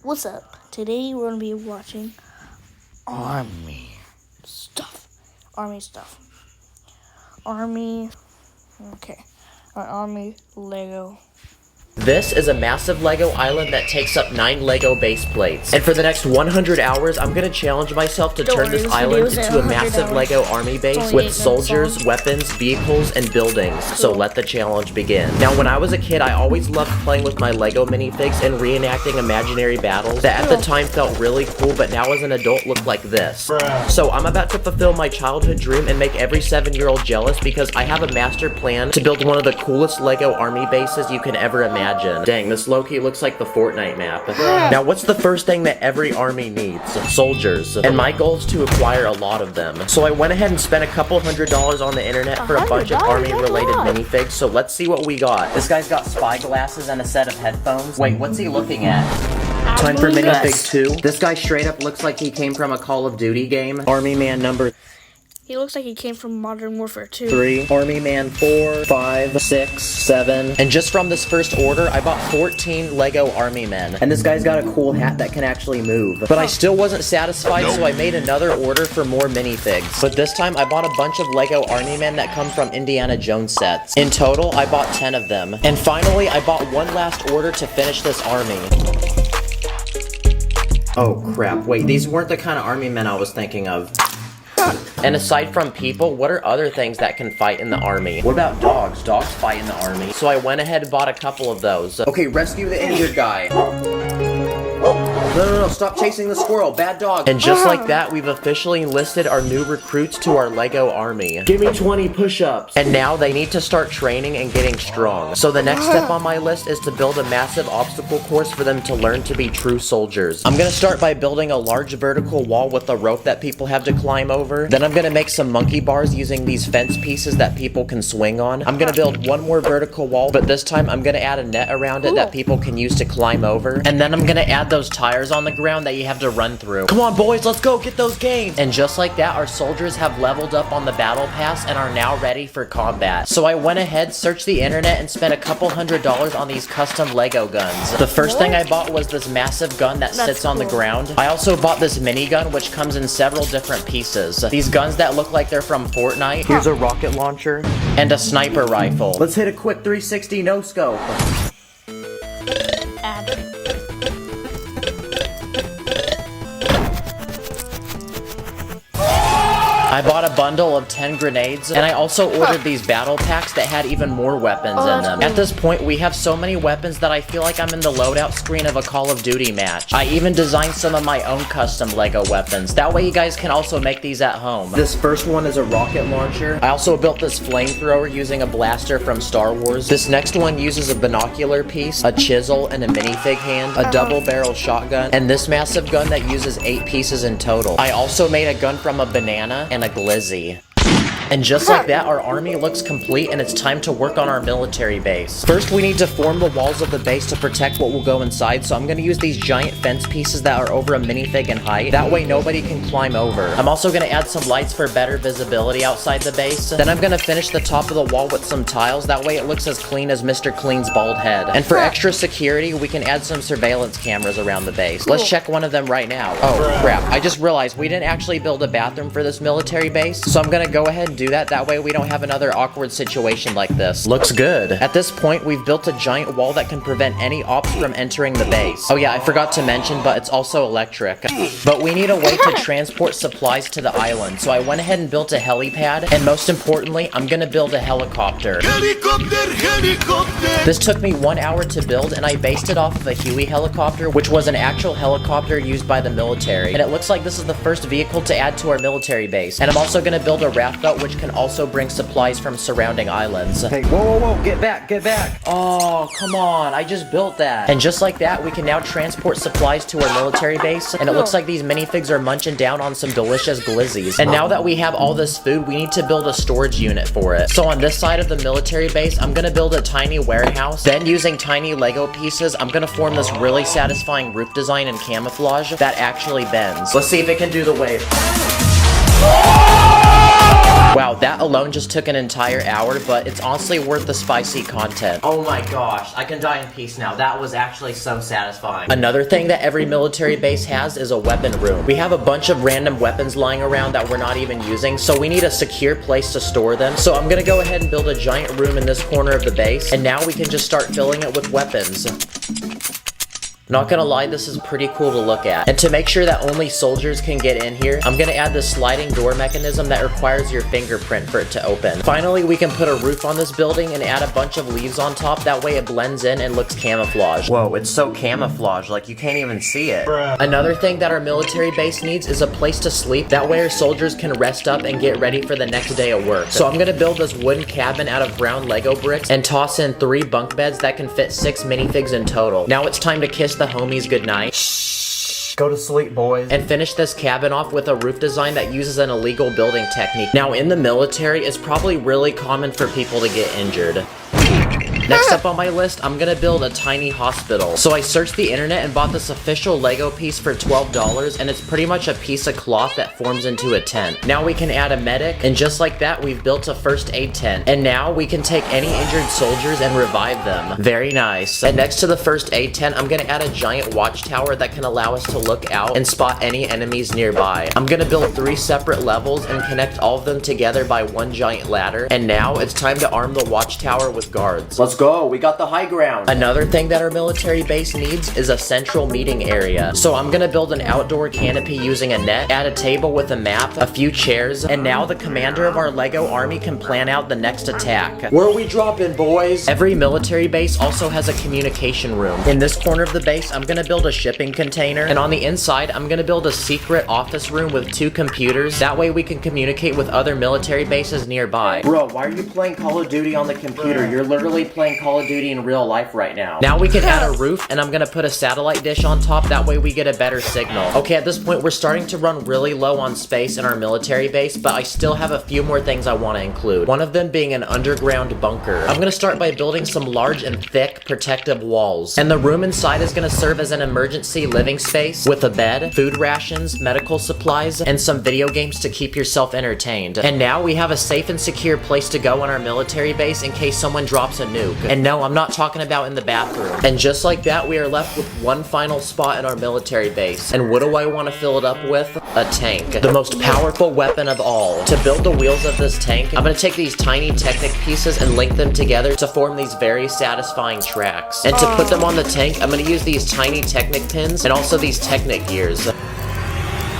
What's up? Today we're gonna be watching Army stuff. Okay. Army Lego. This is a massive Lego island that takes up 9 Lego base plates. And for the next 100 hours, I'm gonna challenge myself to turn this island into a massive Lego army base with soldiers, weapons, vehicles, and buildings. So let the challenge begin. Now, when I was a kid, I always loved playing with my Lego minifigs and reenacting imaginary battles that at the time felt really cool, but now as an adult look like this. So I'm about to fulfill my childhood dream and make every 7-year-old jealous because I have a master plan to build one of the coolest Lego army bases you can ever imagine. Dang, this low-key looks like the Fortnite map. Now, what's the first thing that every army needs? Soldiers. And my goal is to acquire a lot of them. So I went ahead and spent a couple $100 on the internet for a bunch of army-related minifigs, so let's see what we got. This guy's got spy glasses and a set of headphones. Wait, what's he looking at? Time for minifig 2. This guy straight up looks like he came from a Call of Duty game. Army Man number He looks like he came from Modern Warfare 2. 3, Army Man 4, 5, 6, 7. And just from this first order, I bought 14 Lego Army Men. And this guy's got a cool hat that can actually move. But I still wasn't satisfied, so I made another order for more minifigs. But this time, I bought a bunch of Lego Army Men that come from Indiana Jones sets. In total, I bought 10 of them. And finally, I bought one last order to finish this army. Oh crap, wait, these weren't the kind of Army Men I was thinking of. And aside from people, what are other things that can fight in the army? What about dogs? Dogs fight in the army. So I went ahead and bought a couple of those. Okay, rescue the injured guy. No, stop chasing the squirrel. Bad dog. And just like that, we've officially enlisted our new recruits to our Lego army. Give me 20 push-ups. And now they need to start training and getting strong. So the next step on my list is to build a massive obstacle course for them to learn to be true soldiers. I'm gonna start by building a large vertical wall with a rope that people have to climb over. Then I'm gonna make some monkey bars using these fence pieces that people can swing on. I'm gonna build one more vertical wall, but this time I'm gonna add a net around it that people can use to climb over. And then I'm gonna add those tires on the ground that you have to run through. Come on, boys, let's go get those gains. And just like that, our soldiers have leveled up on the battle pass and are now ready for combat. So I went ahead, searched the internet, and spent a couple $100 on these custom Lego guns. The first thing I bought was this massive gun that sits on the ground. I also bought this minigun, which comes in several different pieces. These guns that look like they're from Fortnite. Here's a rocket launcher and a sniper rifle. Let's hit a quick 360 no scope. I bought a bundle of 10 grenades, and I also ordered these battle packs that had even more weapons in them. At this point, we have so many weapons that I feel like I'm in the loadout screen of a Call of Duty match. I even designed some of my own custom Lego weapons. That way you guys can also make these at home. This first one is a rocket launcher. I also built this flamethrower using a blaster from Star Wars. This next one uses a binocular piece, a chisel, and a minifig hand, a double-barrel shotgun, and this massive gun that uses 8 pieces in total. I also made a gun from a banana and a glizzy. And just like that, our army looks complete and it's time to work on our military base. First, we need to form the walls of the base to protect what will go inside, so I'm gonna use these giant fence pieces that are over a minifig in height. That way nobody can climb over. I'm also gonna add some lights for better visibility outside the base. Then I'm gonna finish the top of the wall with some tiles, that way it looks as clean as Mr. Clean's bald head. And for extra security, we can add some surveillance cameras around the base. Let's check one of them right now. Oh crap, I just realized we didn't actually build a bathroom for this military base, so I'm gonna go ahead and do that way we don't have another awkward situation like this. Looks good. At this point, we've built a giant wall that can prevent any ops from entering the base. Oh yeah, I forgot to mention, but it's also electric. But we need a way to transport supplies to the island, so I went ahead and built a helipad, and most importantly, I'm gonna build a helicopter. This took me 1 hour to build, and I based it off of a Huey helicopter, which was an actual helicopter used by the military. And it looks like this is the first vehicle to add to our military base. And I'm also gonna build a raft boat, which can also bring supplies from surrounding islands. Hey, whoa, get back. Oh, come on, I just built that. And just like that, we can now transport supplies to our military base, and it looks like these minifigs are munching down on some delicious glizzies. And now that we have all this food, we need to build a storage unit for it. So on this side of the military base, I'm gonna build a tiny warehouse. Then using tiny Lego pieces, I'm gonna form this really satisfying roof design and camouflage that actually bends. Let's see if it can do the wave. Wow, that alone just took an entire hour, but it's honestly worth the spicy content. Oh my gosh, I can die in peace now. That was actually so satisfying. Another thing that every military base has is a weapon room. We have a bunch of random weapons lying around that we're not even using, so we need a secure place to store them. So I'm gonna go ahead and build a giant room in this corner of the base, and now we can just start filling it with weapons. Not gonna lie, this is pretty cool to look at. And to make sure that only soldiers can get in here, I'm gonna add this sliding door mechanism that requires your fingerprint for it to open. Finally, we can put a roof on this building and add a bunch of leaves on top. That way it blends in and looks camouflaged. Whoa, it's so camouflaged, like you can't even see it. Another thing that our military base needs is a place to sleep. That way our soldiers can rest up and get ready for the next day of work. So I'm gonna build this wooden cabin out of brown Lego bricks and toss in 3 bunk beds that can fit 6 minifigs in total. Now it's time to kiss the homies goodnight. Go to sleep, boys. And finish this cabin off with a roof design that uses an illegal building technique. Now, in the military, it's probably really common for people to get injured. Next up on my list, I'm gonna build a tiny hospital. So I searched the internet and bought this official Lego piece for $12, and it's pretty much a piece of cloth that forms into a tent. Now we can add a medic, and just like that, we've built a first aid tent. And now we can take any injured soldiers and revive them. Very nice. And next to the first aid tent, I'm gonna add a giant watchtower that can allow us to look out and spot any enemies nearby. I'm gonna build 3 separate levels and connect all of them together by one giant ladder. And now it's time to arm the watchtower with guards. Let's go, we got the high ground. Another thing that our military base needs is a central meeting area. So I'm gonna build an outdoor canopy using a net, add a table with a map, a few chairs, and now the commander of our Lego army can plan out the next attack. Where are we dropping, boys? Every military base also has a communication room. In this corner of the base, I'm gonna build a shipping container, and on the inside, I'm gonna build a secret office room with 2 computers. That way we can communicate with other military bases nearby. Bro, why are you playing Call of Duty on the computer? You're literally playing Call of Duty in real life right now. Now we can add a roof, and I'm gonna put a satellite dish on top. That way we get a better signal. Okay, at this point, we're starting to run really low on space in our military base, but I still have a few more things I want to include. One of them being an underground bunker. I'm gonna start by building some large and thick protective walls. And the room inside is gonna serve as an emergency living space with a bed, food rations, medical supplies, and some video games to keep yourself entertained. And now we have a safe and secure place to go on our military base in case someone drops a nuke. And no, I'm not talking about in the bathroom. And just like that, we are left with one final spot in our military base. And what do I want to fill it up with? A tank. The most powerful weapon of all. To build the wheels of this tank, I'm going to take these tiny Technic pieces and link them together to form these very satisfying tracks. And to put them on the tank, I'm going to use these tiny Technic pins and also these Technic gears.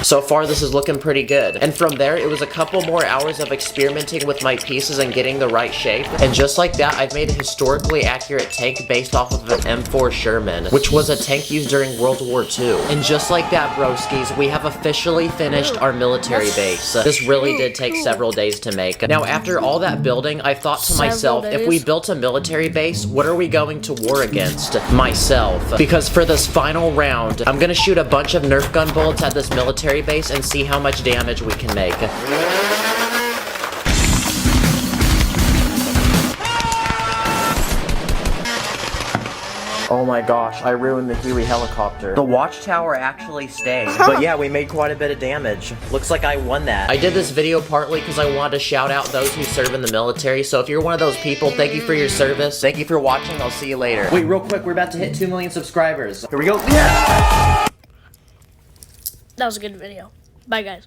So far, this is looking pretty good. And from there, it was a couple more hours of experimenting with my pieces and getting the right shape. And just like that, I've made a historically accurate tank based off of an M4 Sherman, which was a tank used during World War II. And just like that, broskies, we have officially finished our military base. This really did take several days to make. Now, after all that building, I thought to myself, if we built a military base, what are we going to war against? Myself. Because for this final round, I'm gonna shoot a bunch of Nerf gun bullets at this military base and see how much damage we can make. Oh my gosh, I ruined the Huey helicopter. The watchtower actually stayed. But yeah, we made quite a bit of damage. Looks like I won that. I did this video partly because I wanted to shout out those who serve in the military. So if you're one of those people, thank you for your service. Thank you for watching. I'll see you later. Wait, real quick, we're about to hit 2 million subscribers. Here we go. Yeah! That was a good video. Bye, guys.